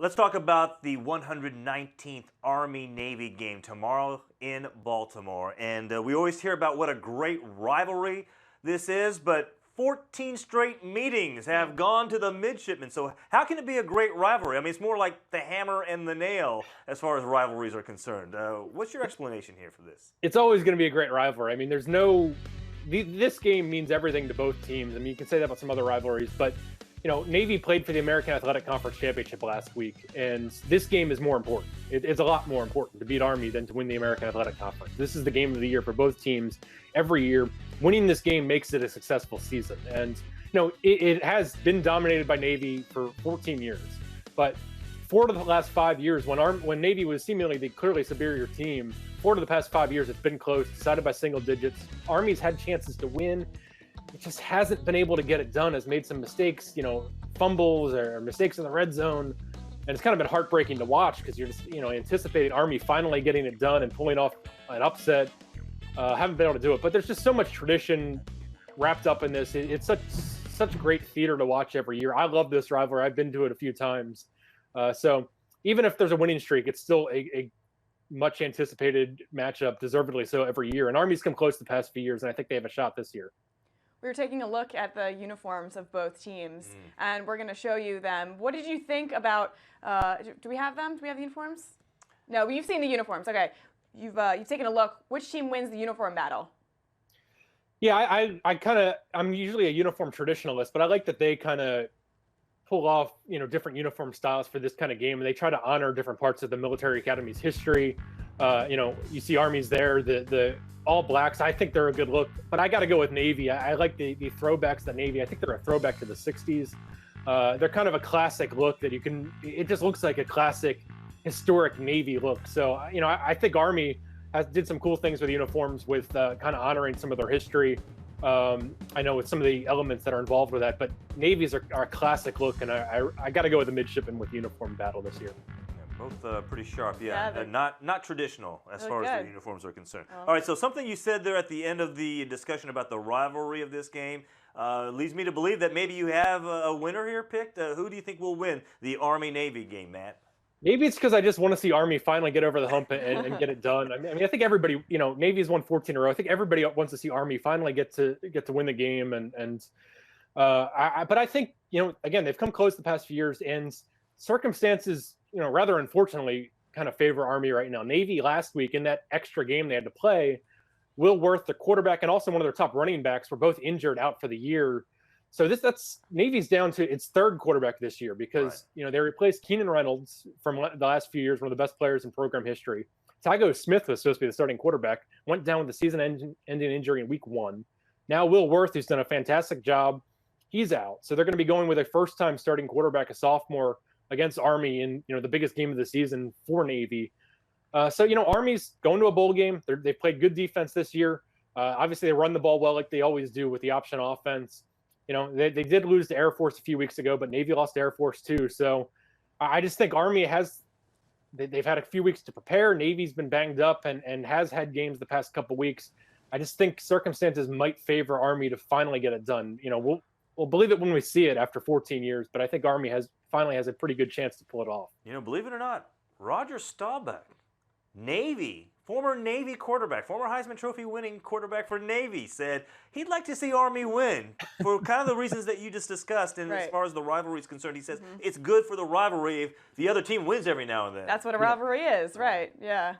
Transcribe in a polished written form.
Let's talk about the 119th Army-Navy game tomorrow in Baltimore. And we always hear about what a great rivalry this is, but 14 straight meetings have gone to the midshipmen. So how can it be a great rivalry? I mean, it's more like the hammer and the nail as far as rivalries are concerned. What's your explanation here for this? It's always going to be a great rivalry. I mean, this game means everything to both teams. I mean, you can say that about some other rivalries, but Navy played for the American Athletic Conference Championship last week, and this game is more important. It's a lot more important to beat Army than to win the American Athletic Conference. This is the game of the year for both teams every year. Winning this game makes it a successful season. And, it has been dominated by Navy for 14 years. But 4 of the last 5 years, when Navy was seemingly the clearly superior team, 4 of the past 5 years, it's been close, decided by single digits. Army's had chances to win. It just hasn't been able to get it done, has made some mistakes, fumbles or mistakes in the red zone. And it's kind of been heartbreaking to watch because you're just, anticipating Army finally getting it done and pulling off an upset. Haven't been able to do it. But there's just so much tradition wrapped up in this. It's such great theater to watch every year. I love this rivalry. I've been to it a few times. So even if there's a winning streak, it's still a much anticipated matchup, deservedly so, every year. And Army's come close the past few years, and I think they have a shot this year. We were taking a look at the uniforms of both teams, and we're going to show you them. What did you think about, do we have them? Do we have the uniforms? No, you've seen the uniforms. Okay. You've taken a look. Which team wins the uniform battle? Yeah, I'm usually a uniform traditionalist, but I like that they kind of pull off, different uniform styles for this kind of game, and they try to honor different parts of the military academy's history. You see Army's there, the all blacks. I think they're a good look, but I got to go with Navy. I like the throwbacks to Navy. I think they're a throwback to the 60s. They're kind of a classic look that it just looks like a classic historic Navy look. So, I think Army did some cool things with the uniforms with kind of honoring some of their history. I know with some of the elements that are involved with that, but Navy's are a classic look, and I got to go with the midshipmen with the uniform battle this year. Both pretty sharp, yeah. Not traditional as far as the uniforms are concerned. All right, so something you said there at the end of the discussion about the rivalry of this game leads me to believe that maybe you have a winner here picked. Who do you think will win the Army-Navy game, Matt? Maybe it's because I just want to see Army finally get over the hump and get it done. I mean, I think everybody, Navy's won 14 in a row. I think everybody wants to see Army finally get to win the game. But I think, again, they've come close the past few years, and circumstances, rather unfortunately, kind of favor Army right now. Navy last week, in that extra game they had to play, Will Worth, the quarterback, and also one of their top running backs, were both injured out for the year. So that's Navy's down to its third quarterback this year because, they replaced Keenan Reynolds from the last few years, one of the best players in program history. Tygo Smith was supposed to be the starting quarterback, went down with a season-ending injury in week 1. Now Will Worth, who's done a fantastic job, he's out. So they're going to be going with a first-time starting quarterback, a sophomore, against Army in, the biggest game of the season for Navy. So, Army's going to a bowl game. They've played good defense this year. Obviously, they run the ball well like they always do with the option offense. They did lose to Air Force a few weeks ago, but Navy lost to Air Force too. So I just think Army they've had a few weeks to prepare. Navy's been banged up and has had games the past couple weeks. I just think circumstances might favor Army to finally get it done. We'll believe it when we see it after 14 years, but I think Army finally has a pretty good chance to pull it off. Believe it or not, Roger Staubach, Navy, former Navy quarterback, former Heisman Trophy winning quarterback for Navy, said he'd like to see Army win for kind of the reasons that you just discussed. And as far as the rivalry is concerned, he says it's good for the rivalry if the other team wins every now and then. That's what a rivalry is, right? Yeah.